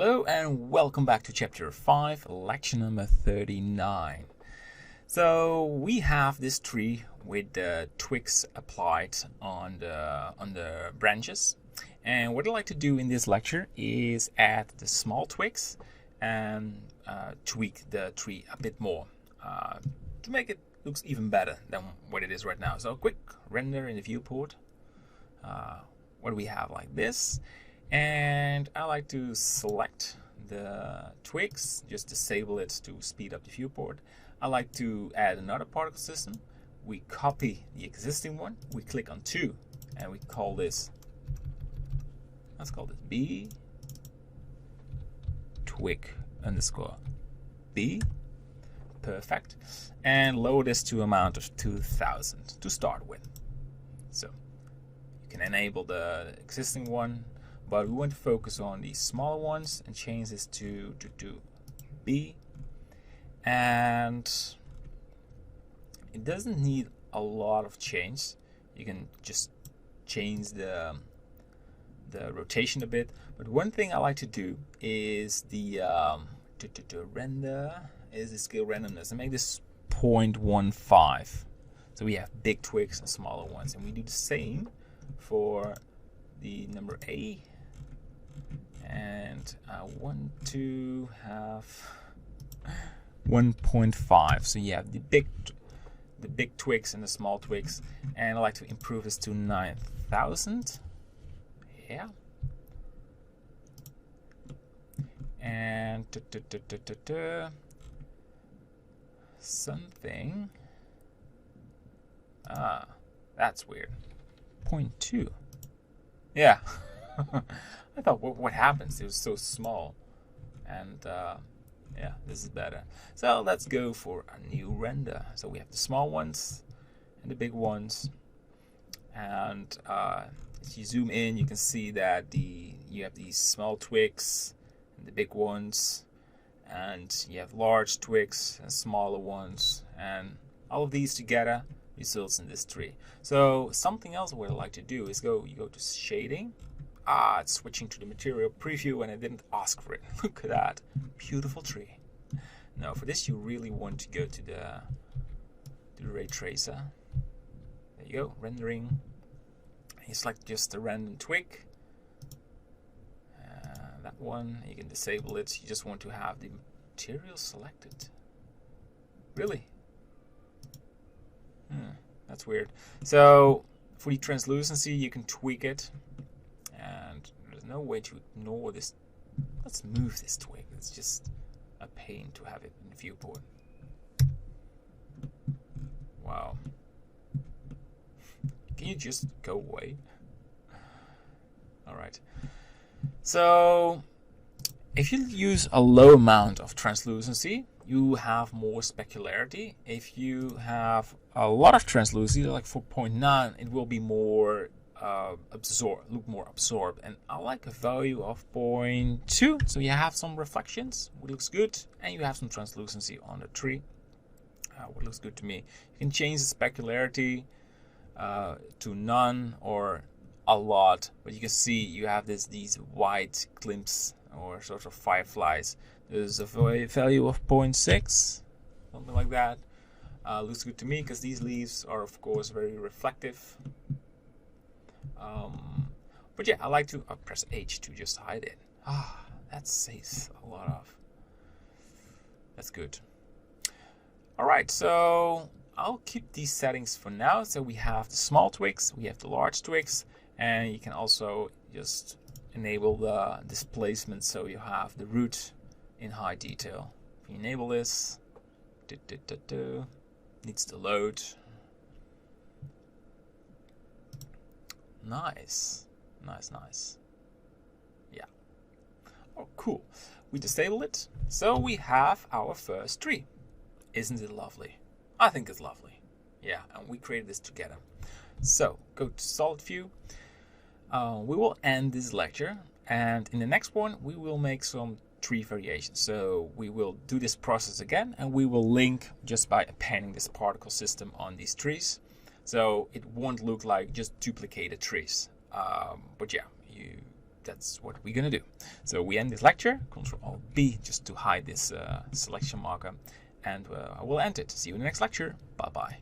Hello and welcome back to chapter 5, lecture number 39. So we have this tree with the twigs applied on the branches, and what I'd like to do in this lecture is add the small twigs and tweak the tree a bit more to make it look even better than what it is right now. So quick render in the viewport. What do we have like this? And I like to select the twigs, just disable it to speed up the viewport. I like to add another particle system. We copy the existing one, we click on 2, and we call this, let's call this B twig underscore B. Perfect. And lower this to amount of 2000 to start with. So you can enable the existing one, but we want to focus on the smaller ones and change this to B. And it doesn't need a lot of change. You can just change the rotation a bit. But one thing I like to do is the render is the scale randomness and make this 0.15. So we have big twigs and smaller ones, and we do the same for the number A. And I want to have 1.5. So you have the big twigs and the small twigs, and I like to improve this to 9,000. Yeah. And something. That's weird. 0.2. Yeah. I thought, what happens? It was so small. And yeah, this is better. So let's go for a new render. So we have the small ones and the big ones. And as you zoom in, you can see that you have these small twigs and the big ones. And you have large twigs and smaller ones. And all of these together results in this tree. So something else what I like to do is you go to shading. It's switching to the material preview, and I didn't ask for it. Look at that beautiful tree. Now for this you really want to go to the ray tracer. There you go, rendering. You select just a random twig. That one, you can disable it. You just want to have the material selected. Really? That's weird. So for the translucency, you can tweak it, and there's no way to ignore this. Let's move this twig. It's just a pain to have it in the viewport. Wow. Can you just go away? All right. So if you use a low amount of translucency, you have more specularity. If you have a lot of translucency, like 4.9, it will be more look more absorbed. And I like a value of 0.2, so you have some reflections, which looks good, and you have some translucency on the tree, what looks good to me. You can change the specularity to none or a lot, but you can see you have these white glimpses or sort of fireflies. There's a value of 0.6, something like that. Looks good to me because these leaves are of course very reflective. But yeah, I like to press H to just hide it. That saves a lot of. That's good. Alright, so I'll keep these settings for now. So we have the small twigs, we have the large twigs, and you can also just enable the displacement so you have the root in high detail. If you enable this, needs to load. Nice. Yeah. Oh, cool. We disable it. So we have our first tree. Isn't it lovely? I think it's lovely. Yeah, and we created this together. So go to solid view. We will end this lecture, and in the next one we will make some tree variations. So we will do this process again, and we will link just by appending this particle system on these trees. So it won't look like just duplicated trees. But yeah, that's what we're gonna do. So we end this lecture, Control B, just to hide this selection marker, and I will end it. See you in the next lecture. Bye bye.